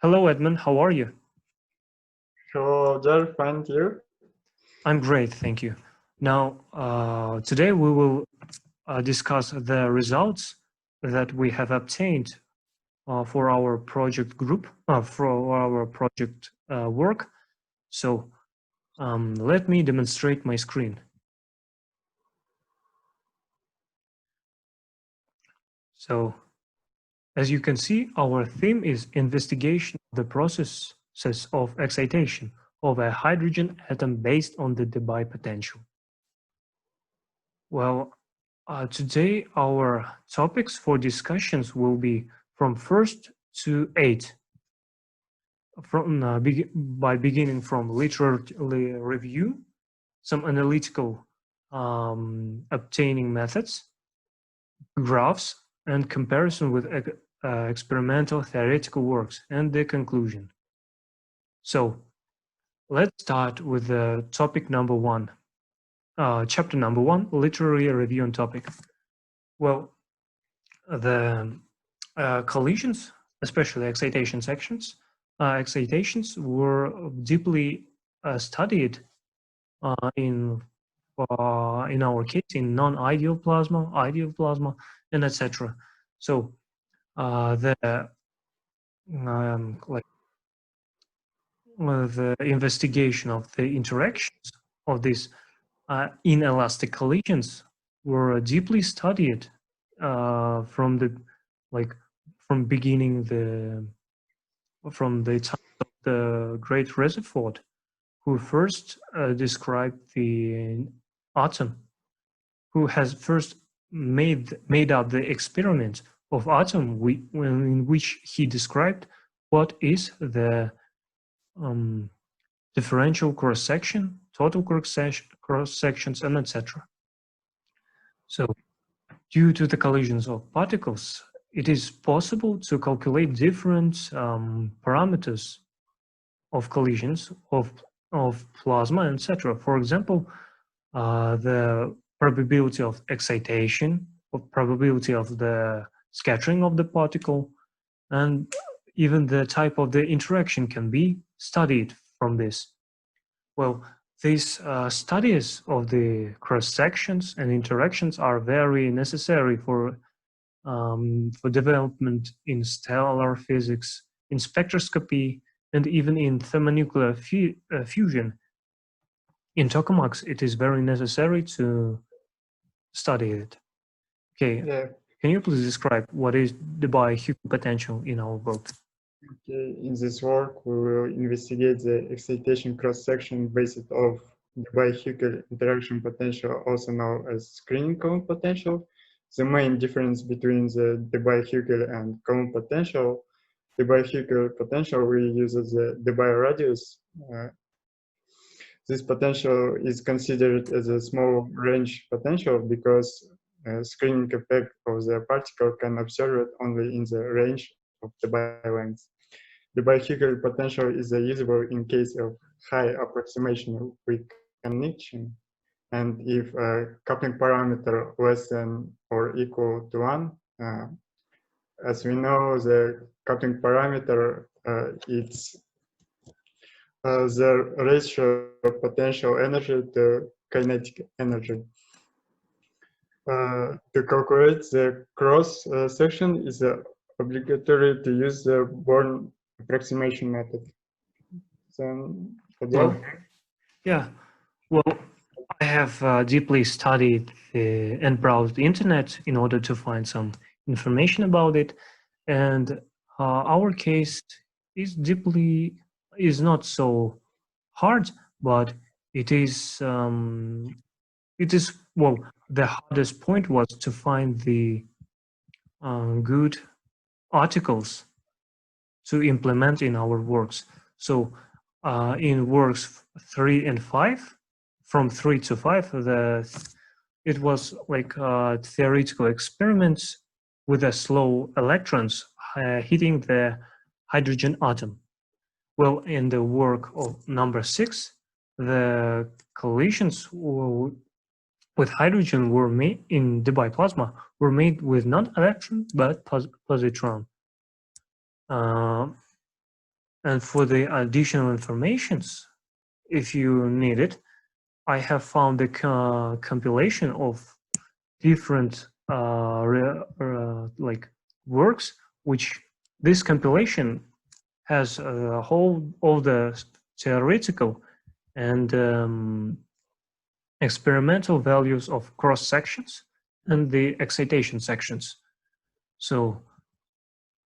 Hello, Edmund. How are you? Hello there, find you. I'm great, thank you. Now, today we will discuss the results that we have obtained for our project group, for our project work. So, let me demonstrate my screen. So, as you can see, our theme is investigation of the processes of excitation of a hydrogen atom based on the Debye potential. Well, today our topics for discussions will be from 1st to 8, by beginning from literary review, some analytical obtaining methods, graphs, and comparison with experimental theoretical works, and the conclusion. So let's start with the topic number 1. Chapter number 1, literary review and topic. Well, the collisions, especially excitations were deeply studied in our case in non-ideal plasma, ideal plasma, and etc. So the investigation of the interactions of these inelastic collisions were deeply studied from the from the time of the great Rutherford, who first described the atom, who has first made up the experiment of atom in which he described what is the differential cross section, total cross sections, and etc. So, due to the collisions of particles, it is possible to calculate different parameters of collisions of plasma, etc. For example, the probability of excitation, or probability of the scattering of the particle, and even the type of the interaction can be studied from this. Well, these studies of the cross sections and interactions are very necessary for development in stellar physics, in spectroscopy, and even in thermonuclear fusion. In tokamaks, it is very necessary to study it. Okay, Yeah. can you please describe what is the Debye-Hückel potential in our book? Okay. In this work, we will investigate the excitation cross-section based off Debye-Hückel interaction potential, also known as screening Coulomb potential. The main difference between the Debye-Hückel and Coulomb potential, Debye-Hückel potential, we use the Debye radius. This potential is considered as a small range potential because screening effect of the particle can observe it only in the range of the length. The Debye-Hückel potential is usable in case of high approximation with connection, and if a coupling parameter less than or equal to 1. As we know, the coupling parameter it's the ratio of potential energy to kinetic energy. To calculate the cross section is obligatory to use the Born approximation method. So, yeah, well, I have deeply studied and browsed the internet in order to find some information about it, and our case is not so hard, but it is well, the hardest point was to find the good articles to implement in our works. So in works 3 and 5, from 3 to 5, it was like theoretical experiments with the slow electrons hitting the hydrogen atom. Well, in the work of number 6, the collisions with hydrogen were made in Debye plasma were made with not electron but positron. And for the additional informations, if you need it, I have found the compilation of different like works, which this compilation has a whole all the theoretical and experimental values of cross sections and the excitation sections. So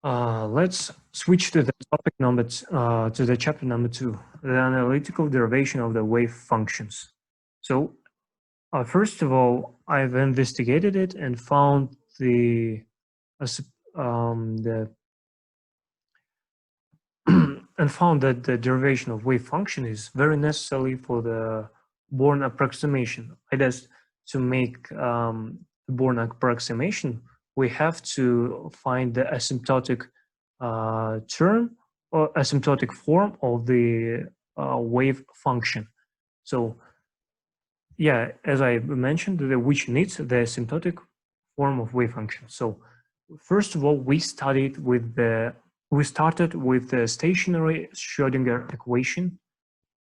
let's switch to the topic number to the chapter number 2, the analytical derivation of the wave functions. So first of all, I've investigated it and found and found that the derivation of wave function is very necessary for the Born approximation. It is to make the Born approximation, we have to find the asymptotic term or asymptotic form of the wave function. So yeah, as I mentioned, which needs the asymptotic form of wave function. So first of all, we started with the stationary Schrödinger equation.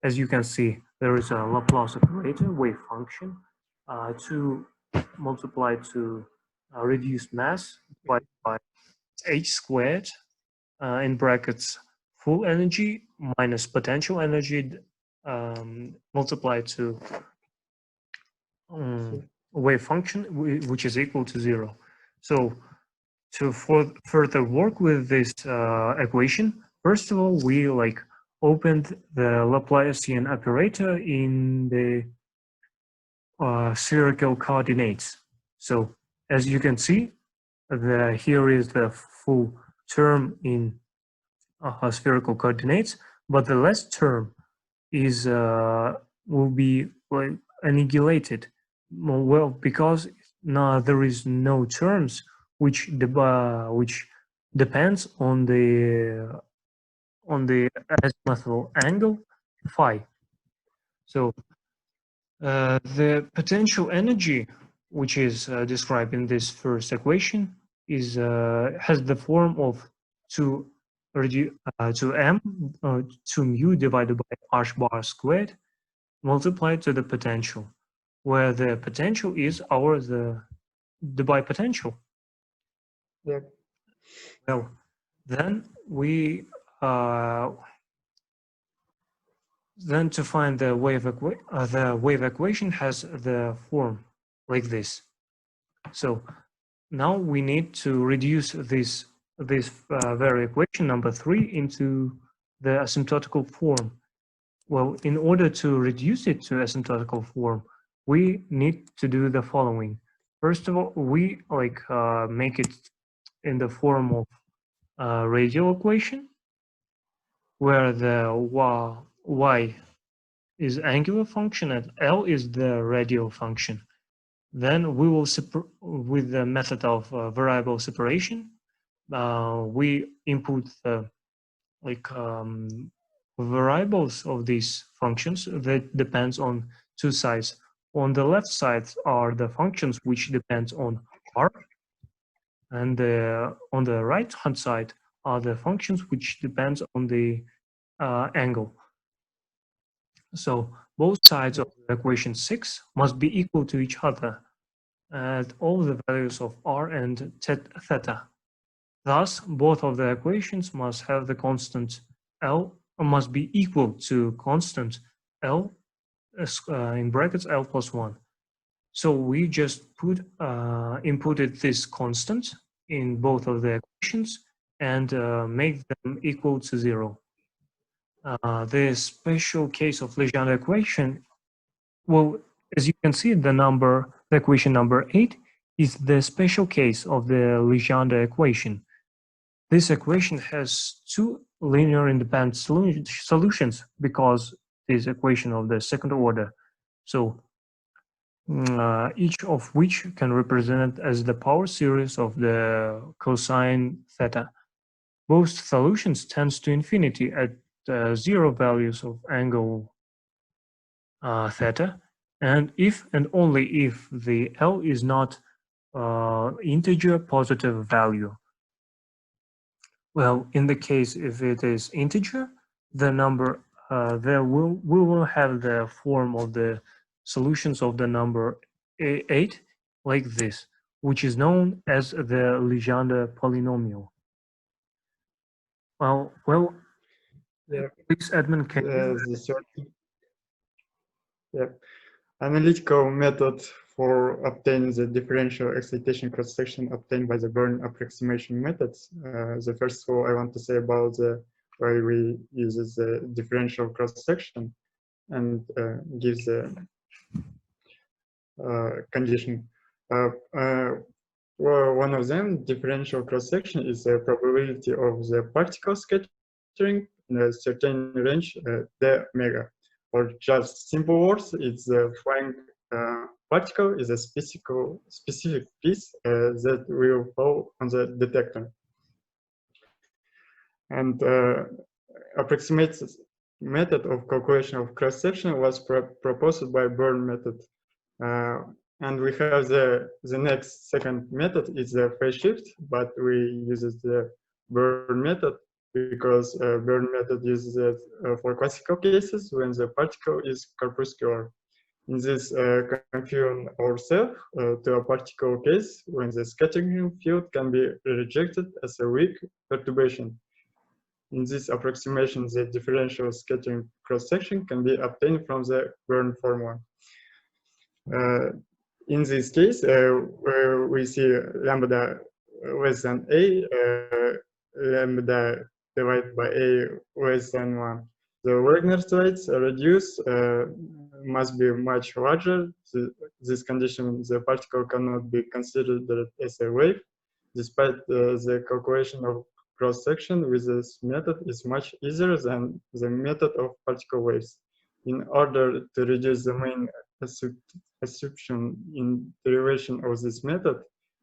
As you can see, there is a Laplace operator wave function to multiply to reduced mass divided by h squared in brackets full energy minus potential energy multiplied to wave function, which is equal to 0. So to further work with this equation, first of all, we opened the Laplacian operator in the spherical coordinates. So as you can see, here is the full term in spherical coordinates, but the last term is will be annihilated. Well, because now there is no terms which depends on the azimuthal angle phi. So the potential energy, which is described in this first equation, is has the form of 2 mu divided by h bar squared multiplied to the potential, where the potential is the bipotential. Yeah. Well, then we then to find the wave equation has the form like this. So now we need to reduce this very equation number 3 into the asymptotical form. Well, in order to reduce it to asymptotical form, we need to do the following. First of all, we make it in the form of a radial equation, where the y is angular function and L is the radial function. Then we will, with the method of variable separation, we input the variables of these functions that depends on 2 sides. On the left side are the functions which depend on r, and on the right hand side are the functions which depends on the angle. So both sides of the equation 6 must be equal to each other at all the values of r and theta. Thus, both of the equations must have the constant L, must be equal to constant L in brackets L plus 1. So we just inputted this constant in both of the equations and make them equal to 0. The special case of Legendre equation, well, as you can see, the equation number 8 is the special case of the Legendre equation. This equation has 2 linear independent solutions because it is equation of the second order. So each of which can represent as the power series of the cosine theta. Both solutions tends to infinity at 0 values of angle theta, and if and only if the L is not integer positive value. Well, in the case if it is integer, the number, we will have the form of the solutions of the number 8 like this, which is known as the Legendre polynomial. Well, Yeah. please, Edmund, can Analytical method for obtaining the differential excitation cross-section obtained by the Born approximation methods. The first of all, I want to say about the way we use the differential cross-section and gives the condition. Well, one of them, differential cross-section, is the probability of the particle scattering in a certain range, the omega. Or just simple words, it's the flying particle is a specific piece that will fall on the detector. And approximate method of calculation of cross-section was proposed by Born method. And we have the next second method is the phase shift, but we use the Born method because Born method uses it for classical cases when the particle is corpuscular. In this, confine ourselves to a particle case when the scattering field can be rejected as a weak perturbation. In this approximation, the differential scattering cross-section can be obtained from the Born formula. In this case, we see lambda less than a, lambda divided by a less than 1. The Wagner rates reduce must be much larger. This condition, the particle cannot be considered as a wave, despite the calculation of cross-section with this method is much easier than the method of particle waves. In order to reduce the main assumption in derivation of this method,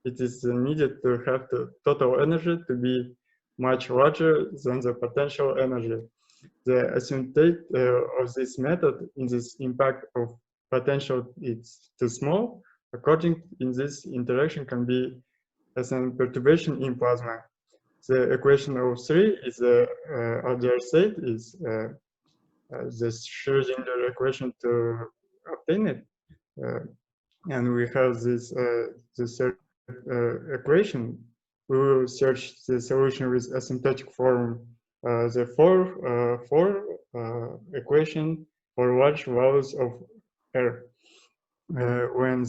it is needed to have the total energy to be much larger than the potential energy. The asymptote of this method in this impact of potential is too small. According in this interaction can be as a perturbation in plasma. The equation of 3 is the RDR state is the Schrödinger equation to obtain it. And we have this third equation. We will search the solution with asymptotic form, the four equation for large values of R. When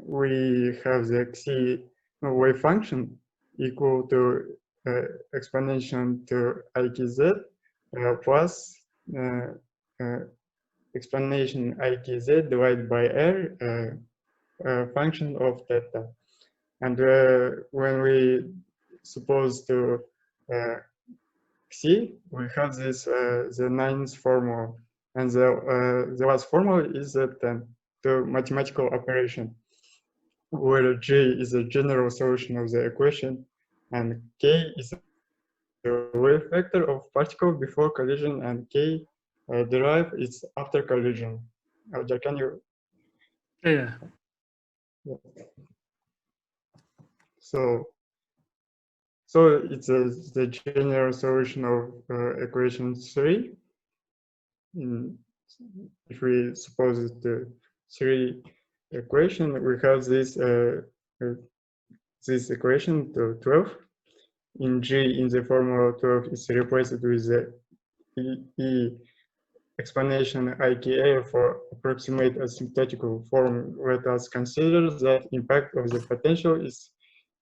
we have the Xi wave function equal to exponential to ikz plus exponential ikz divided by R function of theta. And when we suppose to Xi, we have this the ninth formula, and the last formula is the 10 to mathematical operation, where J is a general solution of the equation, and K is the wave vector of particle before collision, and K derive it's after collision. Can you? Yeah. So it's the general solution of equation 3. If we suppose it the 3 equation, we have this this equation to 12. In G, in the formula 12 is replaced with the E exponential IKA for approximate asymptotical form. Let us consider that impact of the potential is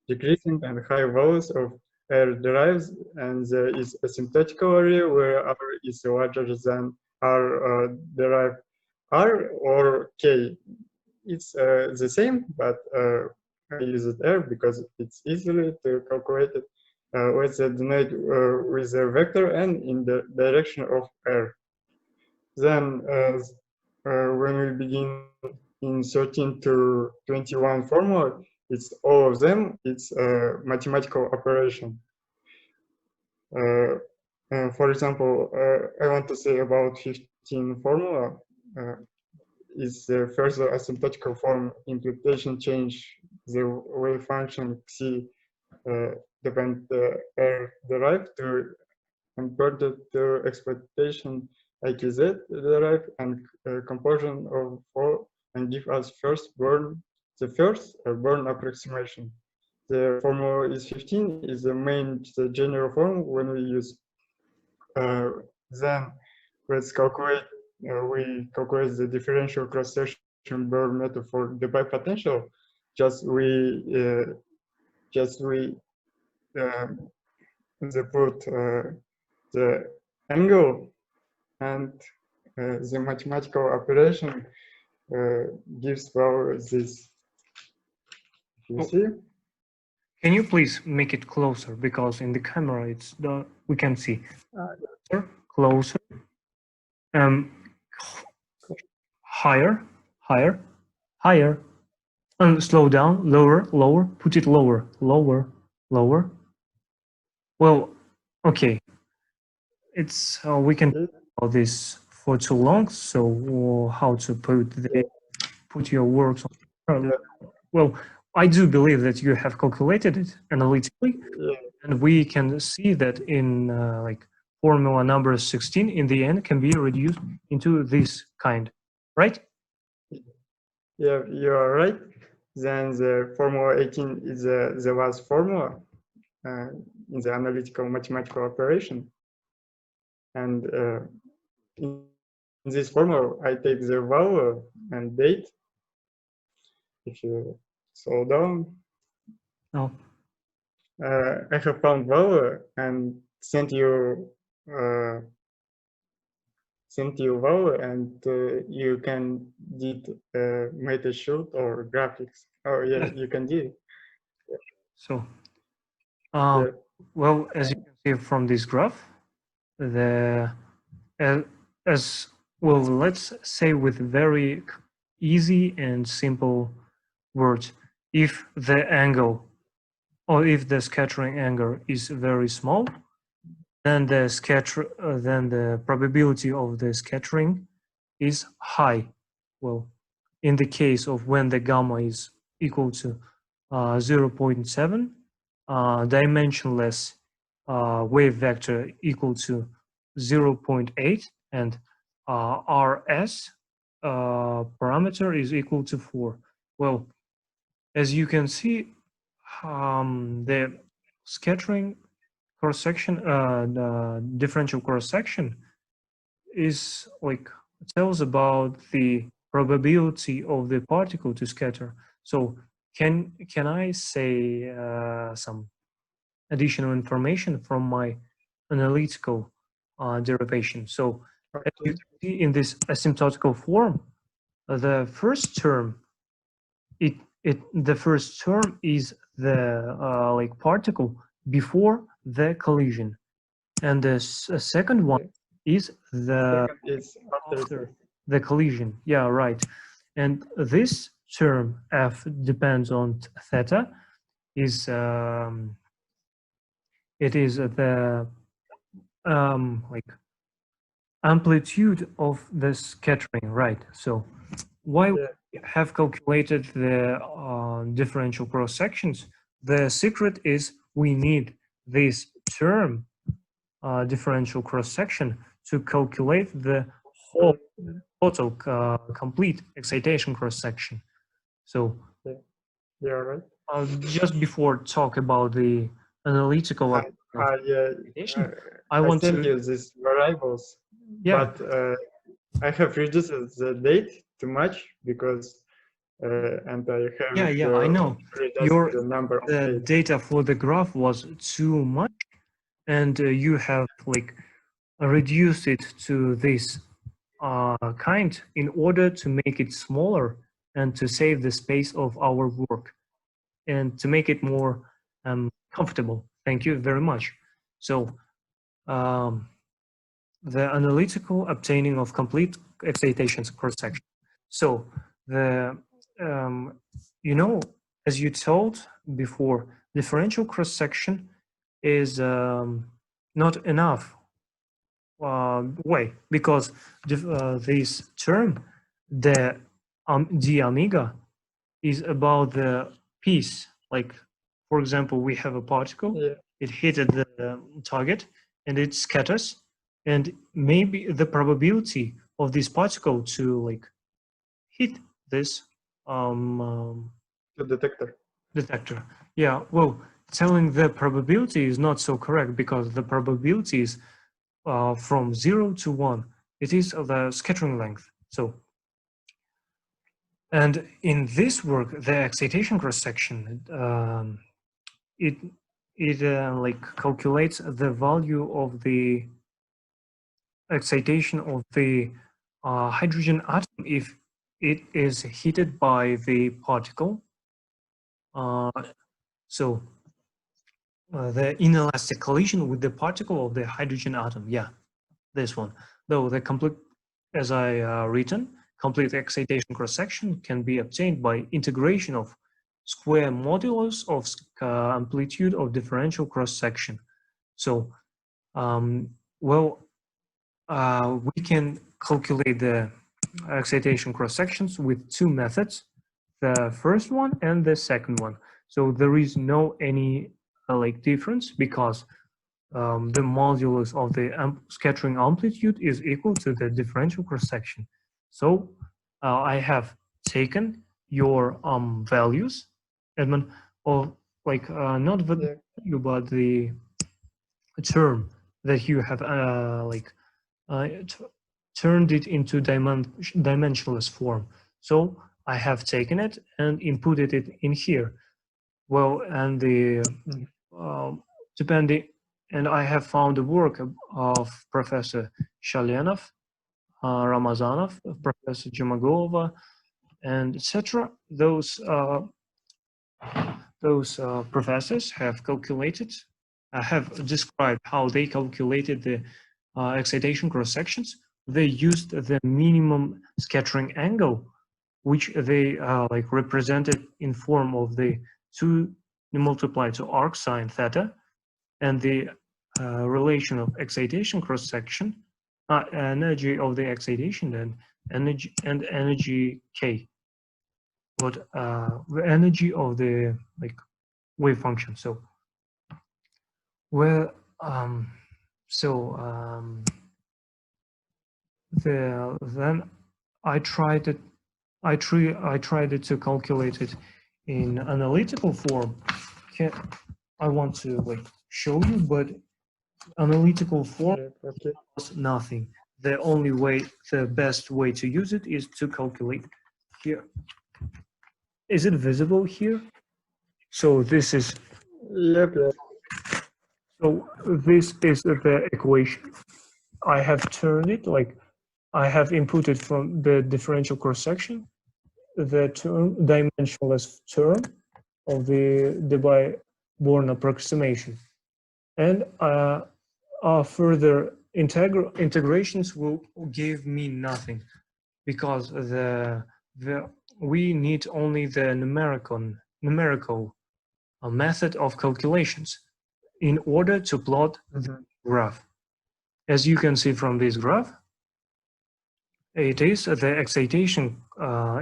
decreasing and high values of R derives, and there is asymptotical area where R is larger than R derived R or K. It's the same, but I use it R because it's easily to calculate it. Let's denote with a vector n in the direction of R. Then when we begin in 13 to 21 formula, it's all of them, it's a mathematical operation. For example, I want to say about 15 formula is the further asymptotical form imputation change the wave function Xi depend R derived to imported to exploitation IKZ derive and composition of 4 and give us the first born approximation. The formula is 15 is the general form when we use. Then let's calculate. We calculate the differential cross-section Bohr method for the bipotential. Just we put the angle and the mathematical operation gives value this. You see? Can you please make it closer, because in the camera it's we can see closer, higher, and slow down, lower, put it lower. Well, okay, it's we can talk about this for too long. So how to put your works on? Well, I do believe that you have calculated it analytically, and we can see that in like formula number 16 in the end can be reduced into this kind, right? Yeah, you are right. Then the formula 18 is the last formula in the analytical mathematical operation. And in this formula, I take the value and date. If you slow down, No. I have found value and sent you value, and you can did meta shoot or graphics. Oh yeah, you can do it. So, well, as you can see from this graph, as well, let's say with very easy and simple words, if the angle or if the scattering angle is very small, then the probability of the scattering is high. Well, in the case of when the gamma is equal to 0.7, dimensionless wave vector equal to 0.8, and RS parameter is equal to 4. Well, as you can see, the scattering cross-section, the differential cross-section is like tells about the probability of the particle to scatter. So can I say some additional information from my analytical derivation? So as you can see in this asymptotical form, the first term the first term is the like particle before the collision, and the second one is the after the collision. Yeah, right. And this term f depends on theta is it is the like amplitude of the scattering, right? So why we have calculated the differential cross sections? The secret is we need this term differential cross section to calculate the whole total complete excitation cross section. So yeah, right. Just before talk about the analytical I want to use these variables, but I have reduced the date too much because and I have I know the number of the data for the graph was too much, and you have like reduced it to this kind in order to make it smaller and to save the space of our work and to make it more comfortable. Thank you very much. So the analytical obtaining of complete excitations cross section. So the you know, as you told before, differential cross section is not enough way, because this term, the d omega, is about the piece. Like, for example, we have a particle, it hit the target, and it scatters, and maybe the probability of this particle to like hit this The detector. detector. Yeah, well, telling the probability is not so correct because the probability is from 0 to 1. It is the scattering length. So, and in this work, the excitation cross-section, it like calculates the value of the excitation of the hydrogen atom if it is heated by the particle. So the inelastic collision with the particle of the hydrogen atom, yeah, this one. Though the complete, as I written, complete excitation cross-section can be obtained by integration of square modulus of amplitude of differential cross-section. So, well, we can calculate the excitation cross-sections with two methods, the first one and the second one. So there is no any like difference because the modulus of the scattering amplitude is equal to the differential cross-section. So I have taken your values, Edmund, of like not the value, but the term that you have turned it into dimensionless form. So I have taken it and inputted it in here. Well, and the depending, and I have found the work of Professor Shalenov, Ramazanov, Professor Jumagova, and etc. Those professors have calculated, have described how they calculated the excitation cross sections. They used the minimum scattering angle, which they like represented in form of the 2 multiplied to arc sine theta, and the relation of excitation cross section, energy of the excitation, and energy k, but the energy of the like wave function. So well, then I tried it. I tried it to calculate it in analytical form. I want to like show you, but analytical form was nothing. The only way, the best way to use it is to calculate here. Is it visible here? So this is. Yep. So this is the equation. I have turned it like I have inputted from the differential cross section the term dimensionless term of the Debye-Born approximation, and further integrations will give me nothing because we need only the numerical method of calculations in order to plot the graph. As you can see from this graph, it is the excitation.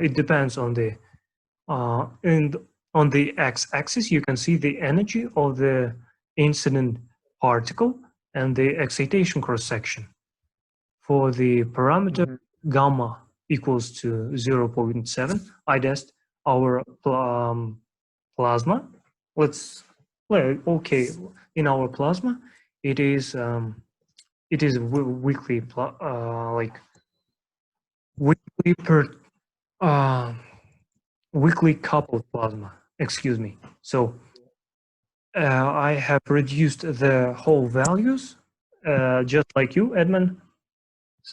It depends on the and on the x-axis you can see the energy of the incident particle and the excitation cross-section. For the parameter gamma equals to 0.7, I test our plasma. Okay, in our plasma, it is weakly weakly coupled plasma. Excuse me. So I have reduced the whole values, just like you, Edmund,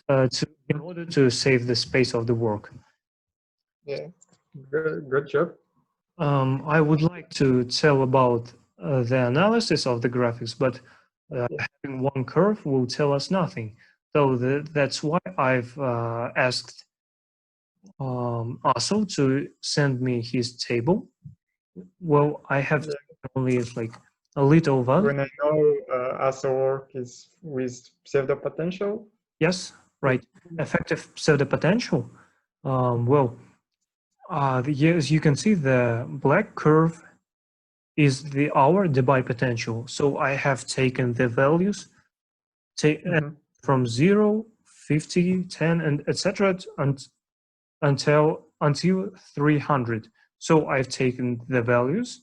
in order to save the space of the work. Yeah, good job. I would like to tell about the analysis of the graphics, but having one curve will tell us nothing. So that's why I've asked Aso to send me his table. Well, I have only like a little value. When I know Aso work is with pseudo potential. Yes, right. Effective pseudo potential. Well, as you can see, the black curve is our Debye potential. So I have taken the values from 0, 50, 10, and etc. until 300. So I've taken the values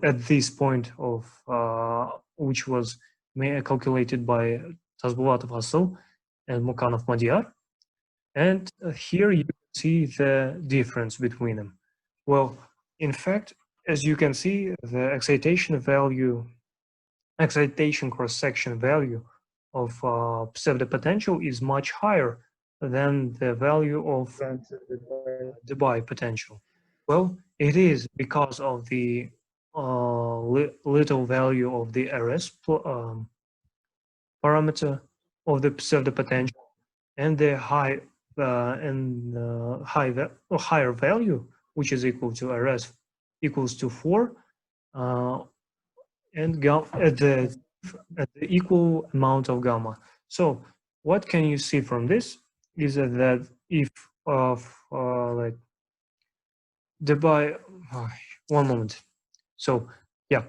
at this point of which was calculated by Tazbulatov Hassel and Mukanov Madiyar. And here you see the difference between them. Well, in fact, as you can see, the excitation cross-section value of pseudo potential is much higher than the value of Debye potential. Well, it is because of the little value of the RS parameter of the pseudo potential and the higher value, which is equal to RS equals to 4, and at the equal amount of gamma. So what can you see from this is that if like Debye, one moment. So yeah,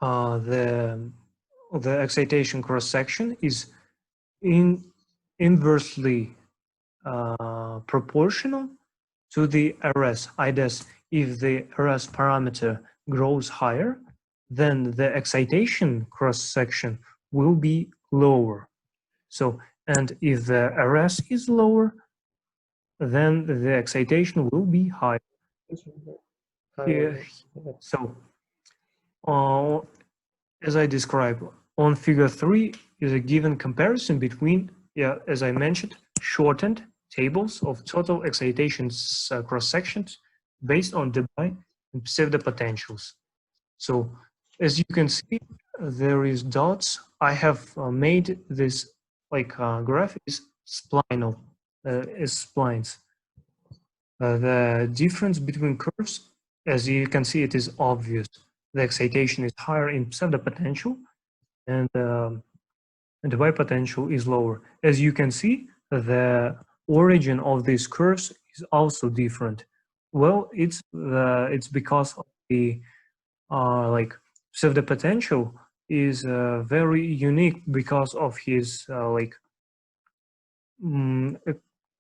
the excitation cross section is inversely proportional to the RS. i.e., if the RS parameter grows higher, then the excitation cross section will be lower. So, and if the RS is lower, then the excitation will be higher. So, as I described, on figure 3 is a given comparison between, as I mentioned, shortened tables of total excitations cross sections based on Debye and pseudo potentials. So, as you can see, there is dots. I have made this graph is splinal, is splines. The difference between curves, as you can see, it is obvious. The excitation is higher in pseudo potential, and the Debye potential is lower. As you can see, the origin of these curves is also different. Well, it's because of the pseudo potential is very unique because of his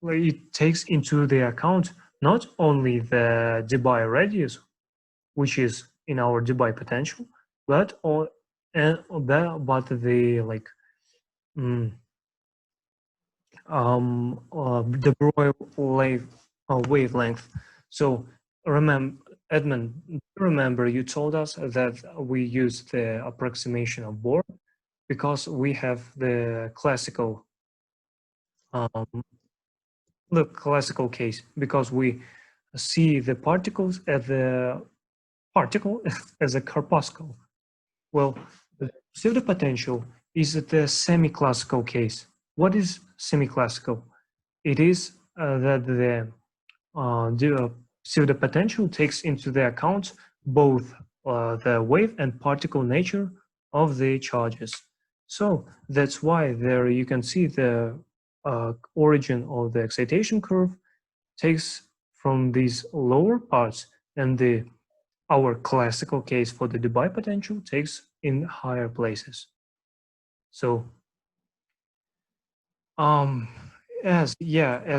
it takes into the account not only the Debye radius, which is in our Debye potential, but the de Broglie wavelength. So Edmund, remember you told us that we use the approximation of Born because we have the classical case, because we see the particles at the particle as a corpuscle. Well, the pseudo potential is the semi-classical case. What is semi-classical? It is that the pseudo potential takes into the account both the wave and particle nature of the charges. So that's why there you can see the origin of the excitation curve takes from these lower parts, and our classical case for the Debye potential takes in higher places. So as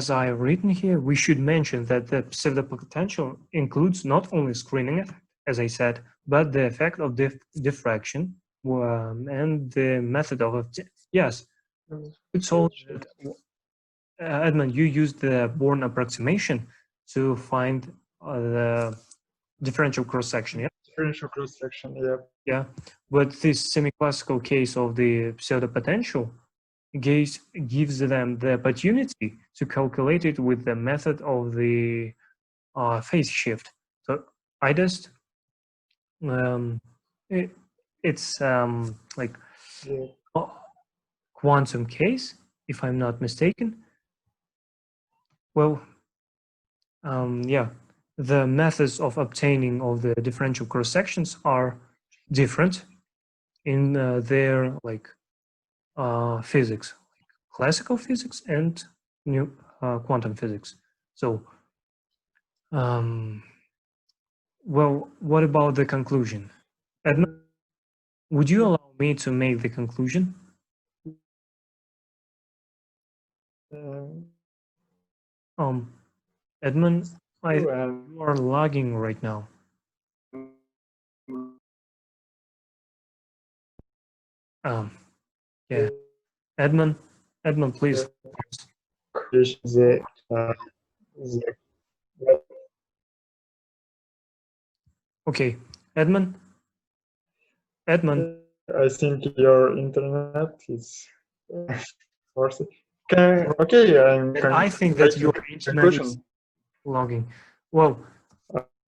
I've written here, we should mention that the pseudo potential includes not only screening effect, as I said, but the effect of diffraction and the method of yes. It's all Edmund, you used the Born approximation to find the differential cross section. Yeah. Differential cross section. Yeah. Yeah, but this semi-classical case of the pseudo potential gives them the opportunity to calculate it with the method of the phase shift. So I just it's like quantum case, if I'm not mistaken. Well, the methods of obtaining of the differential cross sections are different in their physics, classical physics and new quantum physics. So, well, what about the conclusion? Edmund, would you allow me to make the conclusion? Edmund, and you are lagging right now. Yeah, Edmund, please. the, Okay, Edmund. I think your internet is forced. Okay, I think that your internet is logging. Well,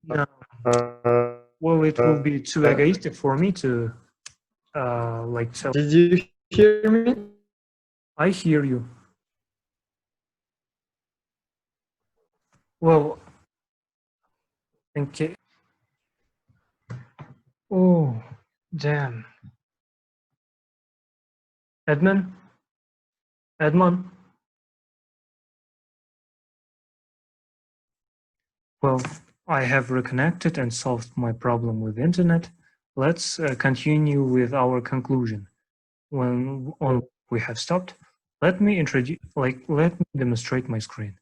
no. Well, it will be too egoistic for me to like tell. Did you hear me? I hear you. Well, okay. Oh, damn. Edmund? Edmund? Well, I have reconnected and solved my problem with internet. Let's continue with our conclusion. When we have stopped, let me demonstrate my screen.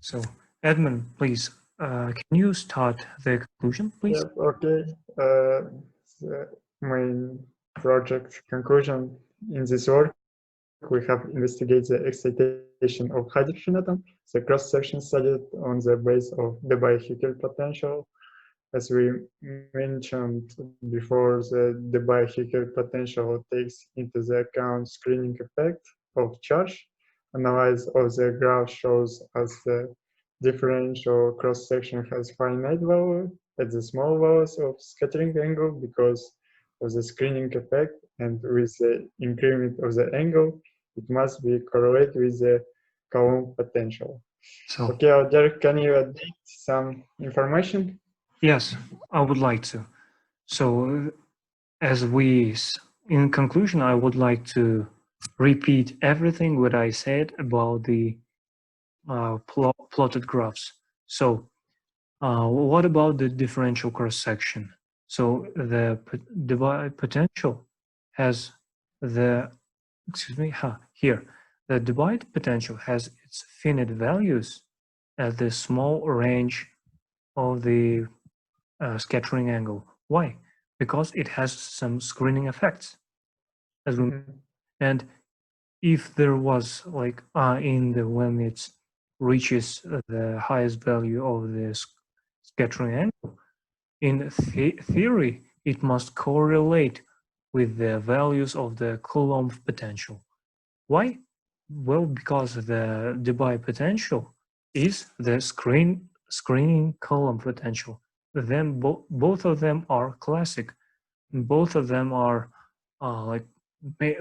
So, Edmund, please, can you start the conclusion, please? Yep, okay. The main project conclusion in this work, we have investigated the excitation of hydrogen atom, the cross-section studied on the base of the Debye-Hückel potential. As we mentioned before, the Debye-Hückel potential takes into the account screening effect of charge. Analysis of the graph shows us the differential cross-section has finite value at the small values of scattering angle because of the screening effect, and with the increment of the angle, it must be correlated with the Coulomb potential. So, okay, Derek, can you add some information? Yes, I would like to. So, in conclusion, I would like to repeat everything what I said about the plotted graphs. So, what about the differential cross-section? So the Debye potential has the, here, the Debye potential has its finite values at the small range of the scattering angle. Why? Because it has some screening effects. And if there was like when it reaches the highest value of the scattering angle, in theory, it must correlate with the values of the Coulomb potential. Why? Well, because the Debye potential is the screening Coulomb potential. Then both of them are classic. Both of them are like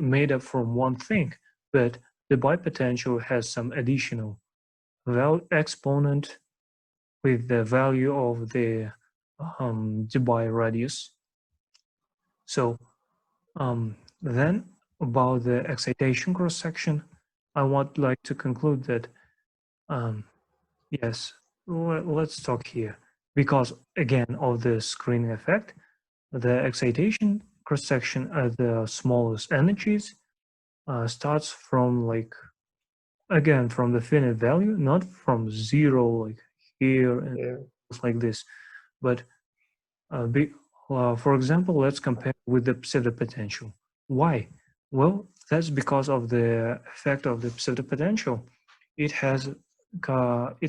made up from one thing, but the Debye potential has some additional exponent with the value of the Debye radius. So then about the excitation cross-section, I would like to conclude that yes, let's talk here, because again of the screening effect, the excitation cross-section at the smallest energies starts from like, again, from the finite value, not from zero like here and like this, but for example, let's compare with the pseudopotential. Why? Well, that's because of the effect of the pseudopotential. It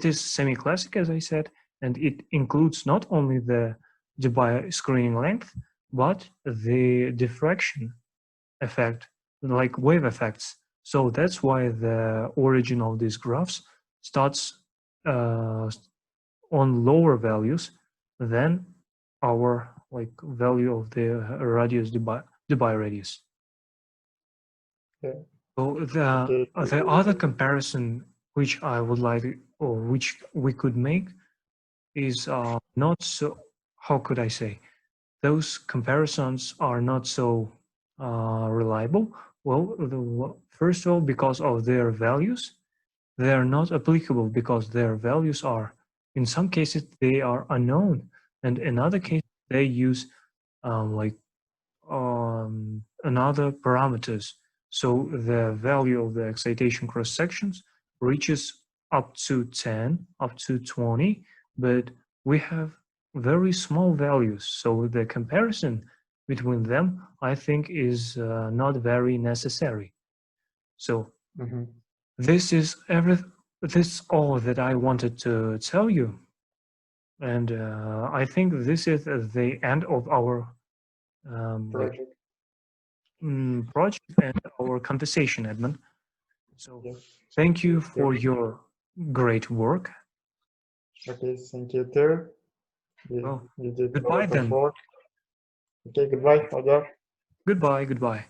is semi-classic, as I said, and it includes not only the Debye screening length, but the diffraction effect, like wave effects. So that's why the origin of these graphs starts on lower values than our like value of the radius Debye radius. So the other comparison which I would like, or which we could make, is not so, how could I say, those comparisons are not so reliable. Well, first of all, because of their values, they are not applicable because their values are, in some cases, they are unknown, and in other cases, they use another parameters. So the value of the excitation cross sections reaches up to 10, up to 20, but we have very small values. So the comparison between them, I think, is not very necessary. So this is this all that I wanted to tell you. And I think this is the end of our Project. project and our conversation, Edmund. So Yes. thank you for your great work. Okay, thank you too. Well, You did a goodbye lot of then. work. Okay, goodbye, Odor. Goodbye, goodbye.